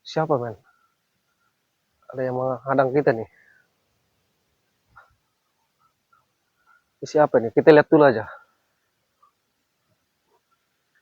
Siapa men? Ada yang menghadang kita nih. Siapa nih? Kita lihat dulu aja.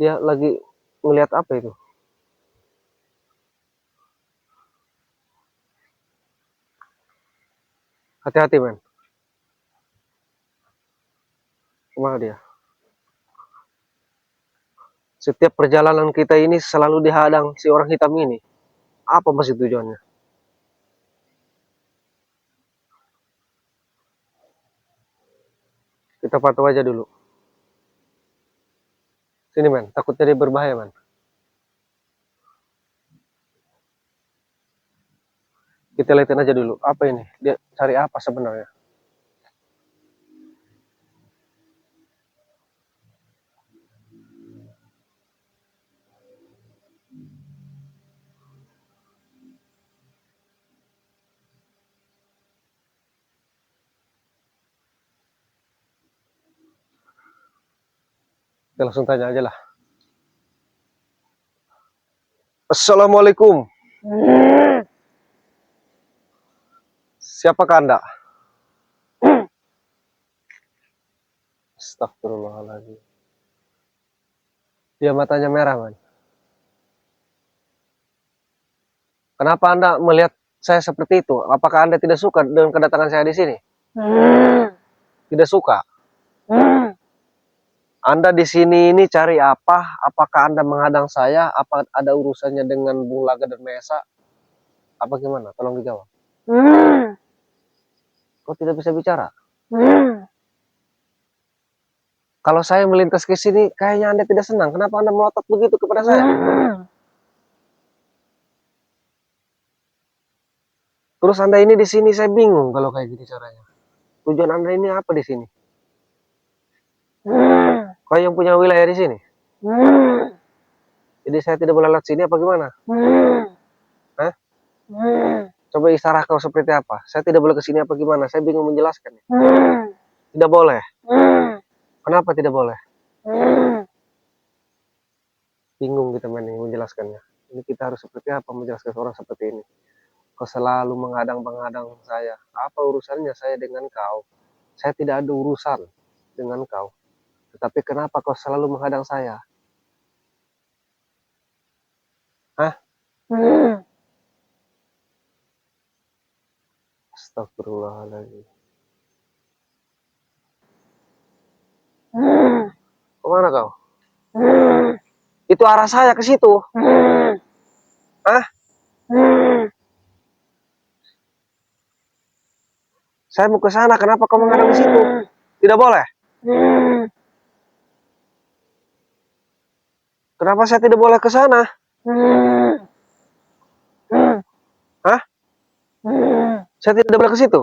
Dia lagi ngelihat apa itu? Hati-hati men. Kemana dia? Setiap perjalanan kita ini selalu dihadang si orang hitam ini. Apa maksud tujuannya? Kita pantau aja dulu. Sini men, takutnya dia berbahaya men. Kita lihatin aja dulu. Apa ini? Dia cari apa sebenarnya? Kita langsung tanya aja lah. Assalamualaikum. Siapakah Anda? Astagfirullahaladzim. Dia matanya merah man. Kenapa Anda melihat saya seperti itu? Apakah Anda tidak suka dengan kedatangan saya di sini? Tidak suka. Anda di sini ini cari apa? Apakah Anda menghadang saya? Apa ada urusannya dengan Bung Laga dan Mesa? Apa gimana? Tolong dijawab. Kok tidak bisa bicara? Kalau saya melintas ke sini, kayaknya Anda tidak senang. Kenapa Anda melotot begitu kepada saya? Terus Anda ini di sini, saya bingung kalau kayak gini caranya. Tujuan Anda ini apa di sini? Kau yang punya wilayah di sini? Jadi saya tidak boleh lewat sini apa gimana? Hah? Coba isyarat kau seperti apa? Saya tidak boleh ke sini apa gimana? Saya bingung menjelaskan. Tidak boleh. Kenapa tidak boleh? Bingung kita menjelaskannya. Ini kita harus seperti apa menjelaskan orang seperti ini? Kau selalu menghadang-menghadang saya. Apa urusannya saya dengan kau? Saya tidak ada urusan dengan kau. Tetapi kenapa kau selalu menghadang saya? Hah? Astagfirullahaladzim. Kemana kau? Itu arah saya ke situ. Hah? Saya mau ke sana. Kenapa kau menghadang ke situ? Tidak boleh. Kenapa saya tidak boleh ke sana? Hah? Saya tidak boleh ke situ.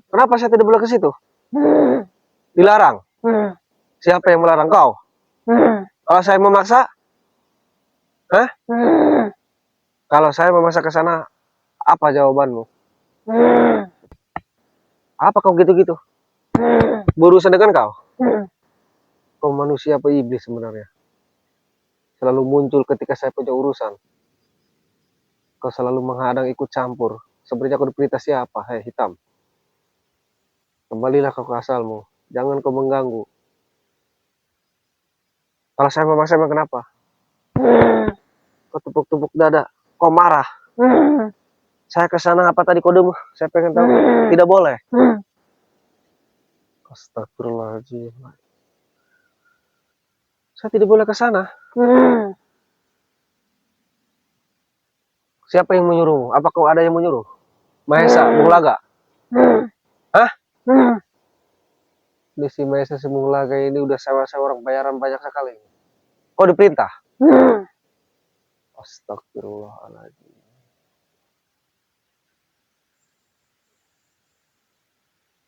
Kenapa saya tidak boleh ke situ? Dilarang. Siapa yang melarang kau? Kalau saya memaksa? Hah? Kalau saya memaksa ke sana, apa jawabanmu? Apa kau gitu-gitu? Berurusan dengan kau? Kau manusia apa iblis sebenarnya? Selalu muncul ketika saya punya urusan. Kau selalu menghadang ikut campur. Sebenarnya kau diperintah siapa? Hei hitam. Kembalilah kau ke asalmu. Jangan kau mengganggu. Kalau saya memaksa emang kenapa? Kau tepuk-tepuk dada. Kau marah. Saya ke sana apa tadi kodemu? Saya pengen tahu. Tidak boleh. Astagfirullahaladzim. Saya tidak boleh ke sana. Siapa yang menyuruh? Apa kau ada yang menyuruh? Mahesa, Bung Laga. Hah? Di si Mahesa si Bung Laga ini udah sewa-sewa orang bayaran banyak sekali. Kau diperintah? Astagfirullahaladzim.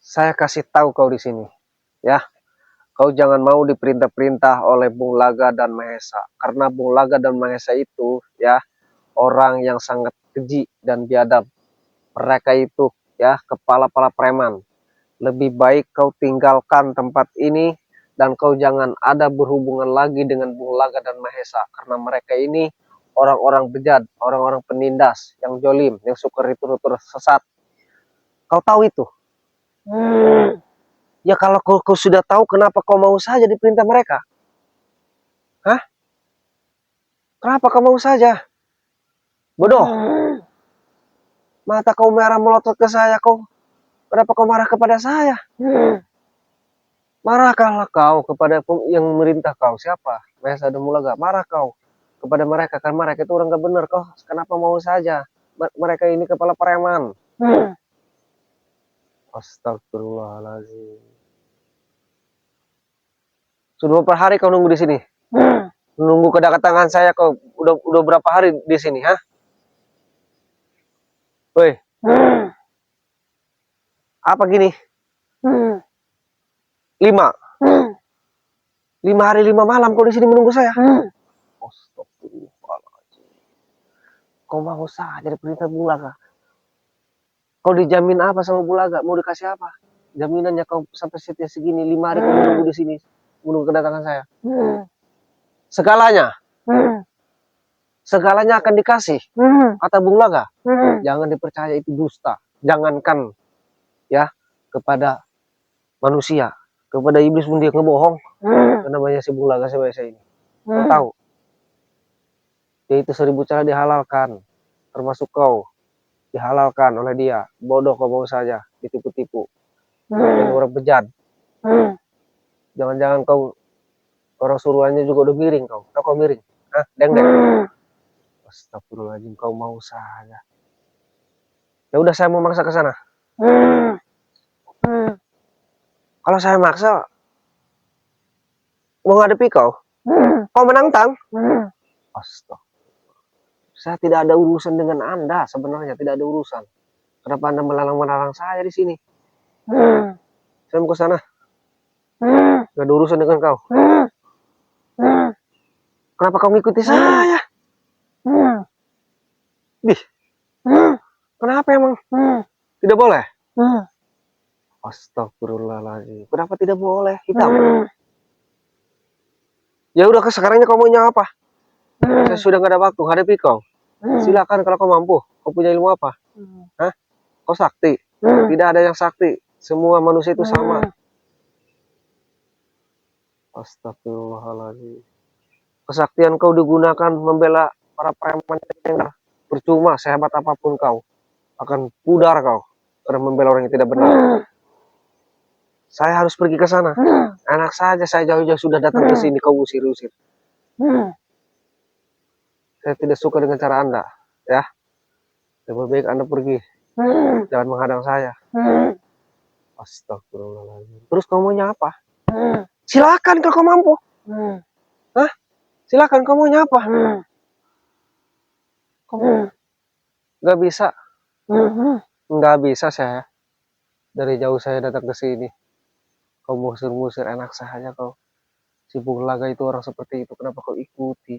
Saya kasih tahu kau di sini, ya. Kau jangan mau diperintah-perintah oleh Bung Laga dan Mahesa, karena Bung Laga dan Mahesa itu, ya, orang yang sangat keji dan biadab. Mereka itu, ya, kepala-kepala preman. Lebih baik kau tinggalkan tempat ini dan kau jangan ada berhubungan lagi dengan Bung Laga dan Mahesa, karena mereka ini orang-orang bejat, orang-orang penindas, yang jolim, yang suka ritur-ritur sesat. Kau tahu itu? Ya kalau kau sudah tahu, kenapa kau mau saja diperintah mereka? Hah? Kenapa kau mau saja? Bodoh. Mata kau merah melotot ke saya, kenapa kau marah kepada saya? Marahkanlah kau kepada yang memerintah kau. Siapa? Mahesa dan Mulaga. Marah kau kepada mereka, kan mereka itu orang gak benar. Kau kenapa mau saja? Mereka ini kepala preman. Astagfirullahaladzim. Sudah berapa hari kau nunggu di sini? Nunggu kedatangan saya, kau udah berapa hari di sini, hah? Woi, apa gini? 5 hari 5 malam kau di sini menunggu saya. Astagfirullahaladzim. Kau mau saja diperintah Bulaga. Kau dijamin apa sama Bulaga? Mau dikasih apa? Jaminannya kau sampai setia segini 5 hari kau menunggu di sini, menunggu kedatangan saya. Segalanya, segalanya akan dikasih. Kata Bulaga, jangan dipercaya, itu dusta. Jangankan ya kepada manusia, kepada iblis pun dia ngebohong. Namanya si Bulaga sebaya ini. Kau tahu? Yaitu 1000 cara dihalalkan, termasuk kau dihalalkan oleh dia. Bodoh kau mau saja ditipu-tipu. Ini orang bejat. Jangan-jangan kau orang suruhannya juga udah miring kau. Kau miring? Hah? Deng. Astagfirullahaladzim, kau mau saja. Ya udah, saya mau maksa ke sana. Kalau saya maksa mau ngadepi kau, kau menantang. Astagfirullah. Saya tidak ada urusan dengan Anda sebenarnya, tidak ada urusan. Kenapa Anda melalang-melalang saya di sini? Saya mau ke sana. Gak ada urusan dengan kau. Kenapa kau mengikuti saya? Bih, kenapa emang? Tidak boleh? Astagfirullahaladzim. Kenapa tidak boleh? Hitam. Ya udah, sekarangnya kau maunya apa? Saya sudah gak ada waktu hadapi kau. Silakan kalau kau mampu. Kau punya ilmu apa? Hah? Kau sakti? Tidak ada yang sakti. Semua manusia itu sama. Astagfirullahaladzim. Kesaktian kau digunakan membela para preman. Percuma, sehebat apapun kau, akan pudar kau karena membela orang yang tidak benar. Saya harus pergi ke sana. Anak saja saya jauh-jauh sudah datang ke sini, kau usir-usir. Saya tidak suka dengan cara Anda, ya. Lebih baik Anda pergi. Jangan menghadang saya. Astagfirullahaladzim. Terus kamu maunya apa? Silakan kalau kau mampu. Hah? Silakan, kamu maunya apa? Gak bisa. Gak bisa saya. Dari jauh saya datang ke sini. Kau musir-musir enak saja kau. Si Bulaga itu orang seperti itu, kenapa kau ikuti?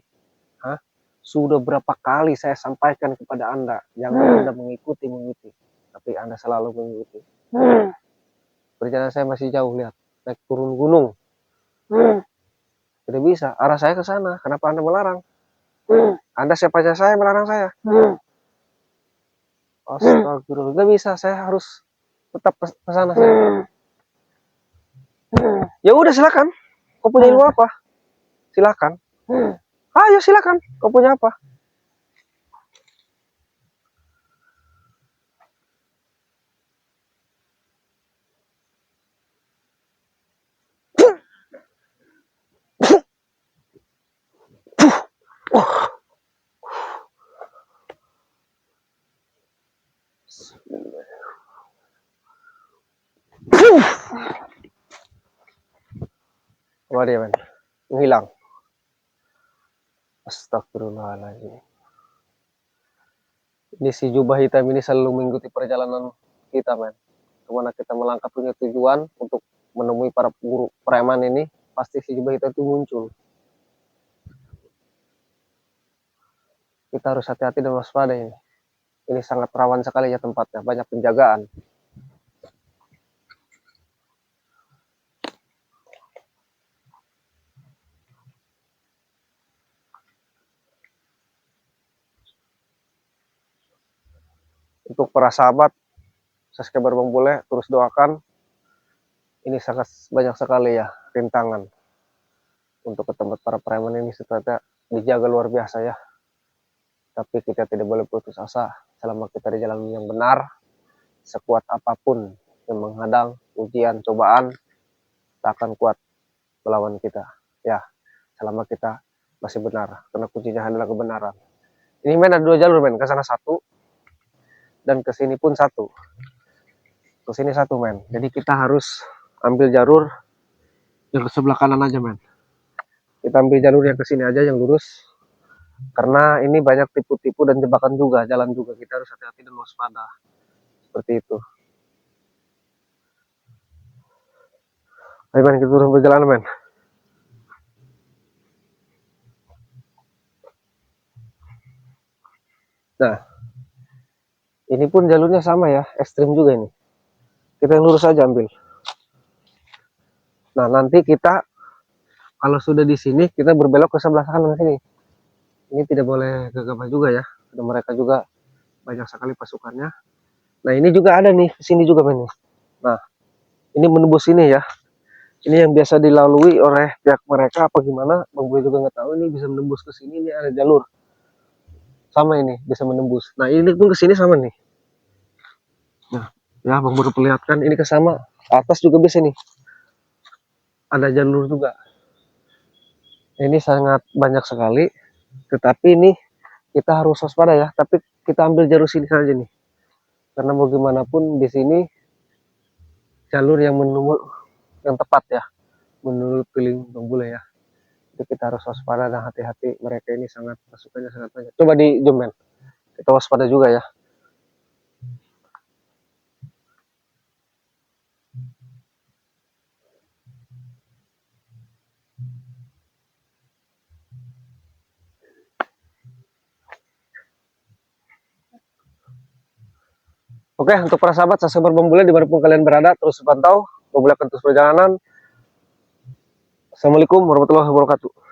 Hah? Sudah berapa kali saya sampaikan kepada Anda, jangan Anda mengikuti. Tapi Anda selalu mengikuti. Perjalanan saya masih jauh, lihat. Naik turun gunung. Tidak bisa, arah saya ke sana. Kenapa Anda melarang? Anda siapa aja saya melarang saya? Astagfirullah, gak bisa, saya harus tetap ke sana saya. Ya udah, silakan. Kau punya ilmu apa? Silakan. Ayo silakan. Kau punya apa? Apa dia, men? Menghilang. Astagfirullahaladzim. Ini si jubah hitam ini selalu mengikuti perjalanan kita, men. Kemana kita melangkah punya tujuan untuk menemui para guru preman ini, pasti si jubah hitam itu muncul. Kita harus hati-hati dan waspada ini. Ini sangat rawan sekali ya tempatnya, banyak penjagaan. Untuk para sahabat subscriber Bang Bule, terus doakan. Ini sangat banyak sekali ya rintangan untuk ke tempat para preman ini, ternyata dijaga luar biasa ya. Tapi kita tidak boleh putus asa selama kita di jalan yang benar. Sekuat apapun yang menghadang, ujian, cobaan, tak akan kuat melawan kita ya, selama kita masih benar, karena kuncinya adalah kebenaran. Ini men ada 2 jalur men, ke sana 1 dan ke sini pun 1. Ke sini 1 men. Jadi kita harus ambil jalur yang ke sebelah kanan aja men. Kita ambil jalur yang ke sini aja yang lurus. Karena ini banyak tipu-tipu dan jebakan juga, jalan juga. Kita harus hati-hati dan waspada. Seperti itu. Ayo men, kita turun berjalan men. Nah, ini pun jalurnya sama ya, ekstrim juga ini. Kita yang lurus aja ambil. Nah, nanti kita kalau sudah di sini kita berbelok ke sebelah kanan sini. Ini tidak boleh gegabah juga ya. Ada mereka juga banyak sekali pasukannya. Nah, ini juga ada nih, sini juga men. Nah, ini menembus sini ya. Ini yang biasa dilalui oleh pihak mereka apa gimana? Bang gue juga nggak tahu. Ini bisa menembus ke sini. Ini ada jalur sama ini bisa menembus. Nah, ini pun ke sini sama nih. Nah, ya Bang baru perlihatkan ini ke sama. Atas juga bisa nih. Ada jalur juga. Ini sangat banyak sekali. Tetapi ini kita harus waspada ya. Tapi kita ambil jalur sini saja nih. Karena bagaimanapun di sini jalur yang menurut yang tepat ya, menurut feeling Bang Bule ya. Jadi kita harus waspada dan hati-hati. Mereka ini sangat pasukannya sangat banyak. Coba di zoom men. Kita waspada juga ya. Oke, untuk para sahabat subscriber Bang Bule dimanapun kalian berada, terus pantau Bang Bule akan terus perjalanan. Assalamualaikum warahmatullahi wabarakatuh.